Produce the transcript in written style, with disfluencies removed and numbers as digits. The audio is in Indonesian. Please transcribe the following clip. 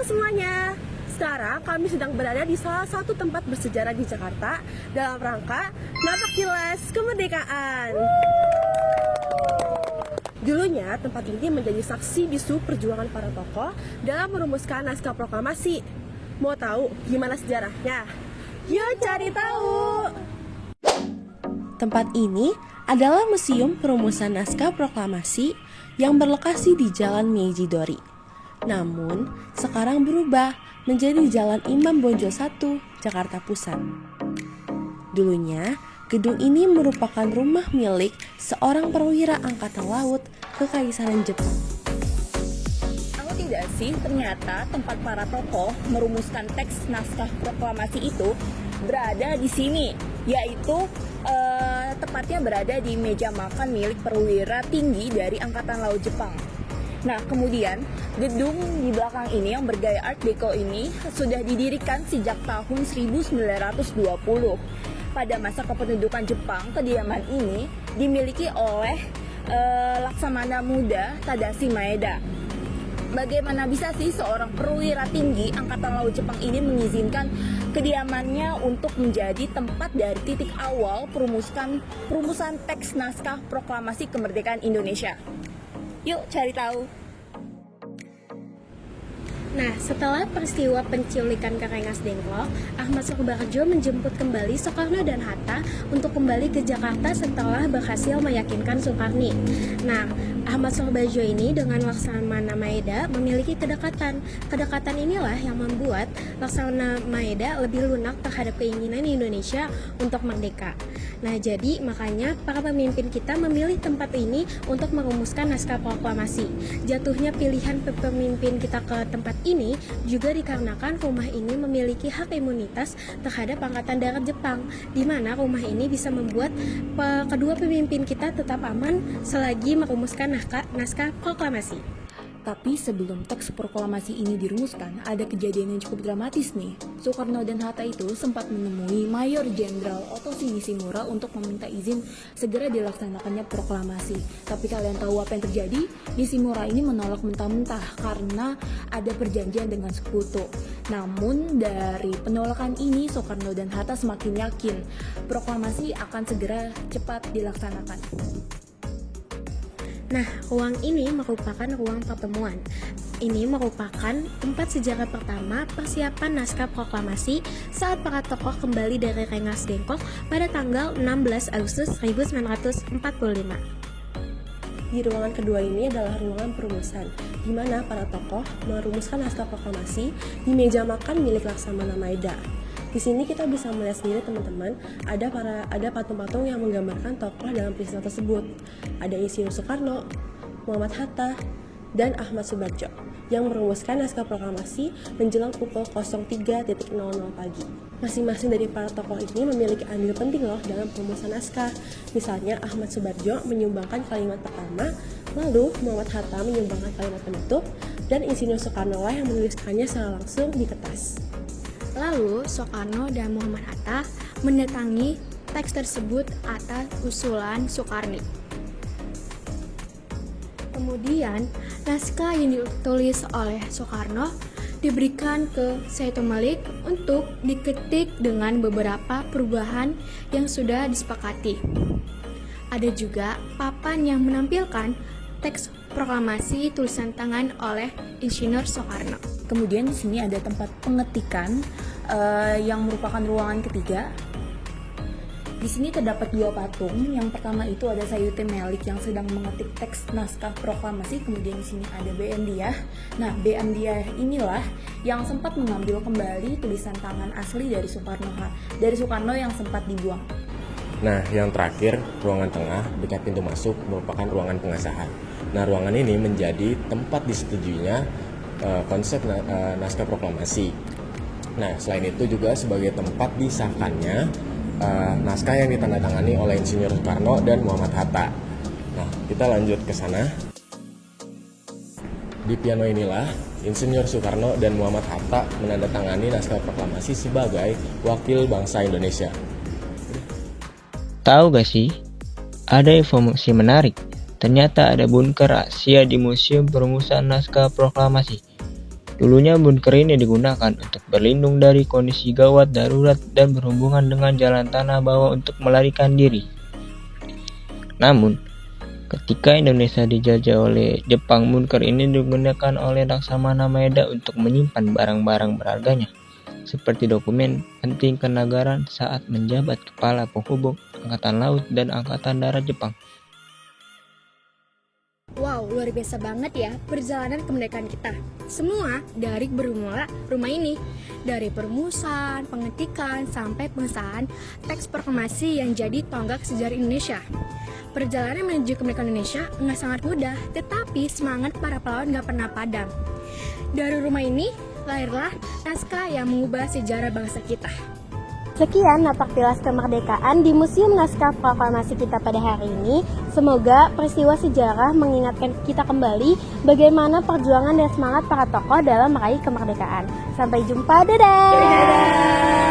semuanya, sekarang kami sedang berada di salah satu tempat bersejarah di Jakarta dalam rangka Napak Tilas Kemerdekaan. Dulunya tempat ini menjadi saksi bisu perjuangan para tokoh dalam merumuskan naskah proklamasi. Mau tahu gimana sejarahnya? Yuk cari tahu! Tempat ini adalah Museum Perumusan Naskah Proklamasi yang berlokasi di Jalan Meiji Dori. Namun, sekarang berubah menjadi Jalan Imam Bonjol 1, Jakarta Pusat. Dulunya, gedung ini merupakan rumah milik seorang perwira angkatan laut Kekaisaran Jepang. Tahu tidak sih, ternyata tempat para tokoh merumuskan teks naskah proklamasi itu berada di sini, yaitu tepatnya berada di meja makan milik perwira tinggi dari Angkatan Laut Jepang. Nah, kemudian gedung di belakang ini yang bergaya Art Deco ini sudah didirikan sejak tahun 1920. Pada masa kependudukan Jepang, kediaman ini dimiliki oleh Laksamana Muda Tadashi Maeda. Bagaimana bisa sih seorang perwira tinggi Angkatan Laut Jepang ini mengizinkan kediamannya untuk menjadi tempat dari titik awal perumusan teks naskah proklamasi kemerdekaan Indonesia? Yuk cari tahu. Nah, setelah peristiwa penculikan Karengas Dengklok, Ahmad Subarjo menjemput kembali Soekarno dan Hatta untuk kembali ke Jakarta setelah berhasil meyakinkan Soekarni. Nah, Ahmad Subarjo ini dengan Laksamana Maeda memiliki kedekatan. Kedekatan inilah yang membuat Laksamana Maeda lebih lunak terhadap keinginan Indonesia untuk merdeka. Nah, jadi makanya para pemimpin kita memilih tempat ini untuk merumuskan naskah proklamasi. Jatuhnya pilihan pemimpin kita ke tempat ini juga dikarenakan rumah ini memiliki hak imunitas terhadap Angkatan Darat Jepang, di mana rumah ini bisa membuat kedua pemimpin kita tetap aman selagi merumuskan naskah proklamasi. Tapi sebelum teks proklamasi ini dirumuskan, ada kejadian yang cukup dramatis nih. Soekarno dan Hatta itu sempat menemui Mayor Jenderal Otoshi Nishimura untuk meminta izin segera dilaksanakannya proklamasi. Tapi kalian tahu apa yang terjadi? Nishimura ini menolak mentah-mentah karena ada perjanjian dengan sekutu. Namun dari penolakan ini, Soekarno dan Hatta semakin yakin proklamasi akan segera cepat dilaksanakan. Nah, ruang ini merupakan ruang pertemuan. Ini merupakan tempat sejarah pertama persiapan naskah proklamasi saat para tokoh kembali dari Rengas Dengklok pada tanggal 16 Agustus 1945. Di ruangan kedua ini adalah ruangan perumusan, di mana para tokoh merumuskan naskah proklamasi di meja makan milik Laksamana Maeda. Di sini kita bisa melihat sendiri teman-teman, ada patung-patung yang menggambarkan tokoh dalam peristiwa tersebut. Ada Insinyur Soekarno, Muhammad Hatta, dan Ahmad Subarjo yang merumuskan naskah proklamasi menjelang pukul 03.00 pagi. Masing-masing dari para tokoh ini memiliki andil penting loh dalam perumusan naskah. Misalnya Ahmad Subarjo menyumbangkan kalimat pertama, lalu Muhammad Hatta menyumbangkan kalimat penutup, dan Insinyur Soekarno lah yang menuliskannya secara langsung di kertas. Lalu, Soekarno dan Muhammad Hatta mendatangi teks tersebut atas usulan Soekarni. Kemudian, naskah yang ditulis oleh Soekarno diberikan ke Saiful Malik untuk diketik dengan beberapa perubahan yang sudah disepakati. Ada juga papan yang menampilkan teks proklamasi tulisan tangan oleh Insinyur Soekarno. Kemudian di sini ada tempat pengetikan yang merupakan ruangan ketiga. Di sini terdapat dua patung. Yang pertama itu ada Sayuti Melik yang sedang mengetik teks naskah proklamasi. Kemudian di sini ada B.M. Diah. Nah, B.M. Diah inilah yang sempat mengambil kembali tulisan tangan asli dari Soekarno yang sempat dibuang. Nah, yang terakhir, ruangan tengah dekat pintu masuk merupakan ruangan pengasahan. Nah, ruangan ini menjadi tempat disetujuinya konsep naskah proklamasi. Nah, selain itu juga sebagai tempat disahkannya naskah yang ditandatangani oleh Insinyur Soekarno dan Muhammad Hatta. Nah, kita lanjut ke sana. Di piano inilah Insinyur Soekarno dan Muhammad Hatta menandatangani naskah proklamasi sebagai wakil bangsa Indonesia. Tahu gak sih? Ada informasi menarik. Ternyata ada bunker rahasia di Museum Perumusan Naskah Proklamasi. Dulunya bunker ini digunakan untuk berlindung dari kondisi gawat darurat dan berhubungan dengan jalan tanah bawah untuk melarikan diri. Namun, ketika Indonesia dijajah oleh Jepang, bunker ini digunakan oleh Laksamana Maeda untuk menyimpan barang-barang berharganya, seperti dokumen penting kenegaraan saat menjabat kepala penghubung Angkatan Laut dan Angkatan Darat Jepang. Wow, luar biasa banget ya perjalanan kemerdekaan kita. Semua dari bermula rumah ini. Dari perumusan, pengetikan, sampai pengesahan teks proklamasi yang jadi tonggak sejarah Indonesia. Perjalanan menuju kemerdekaan Indonesia nggak sangat mudah, tetapi semangat para pahlawan nggak pernah padam. Dari rumah ini lahirlah naskah yang mengubah sejarah bangsa kita. Sekian napak tilas kemerdekaan di Museum Naskah Proklamasi kita pada hari ini. Semoga peristiwa sejarah mengingatkan kita kembali bagaimana perjuangan dan semangat para tokoh dalam meraih kemerdekaan. Sampai jumpa, dadah!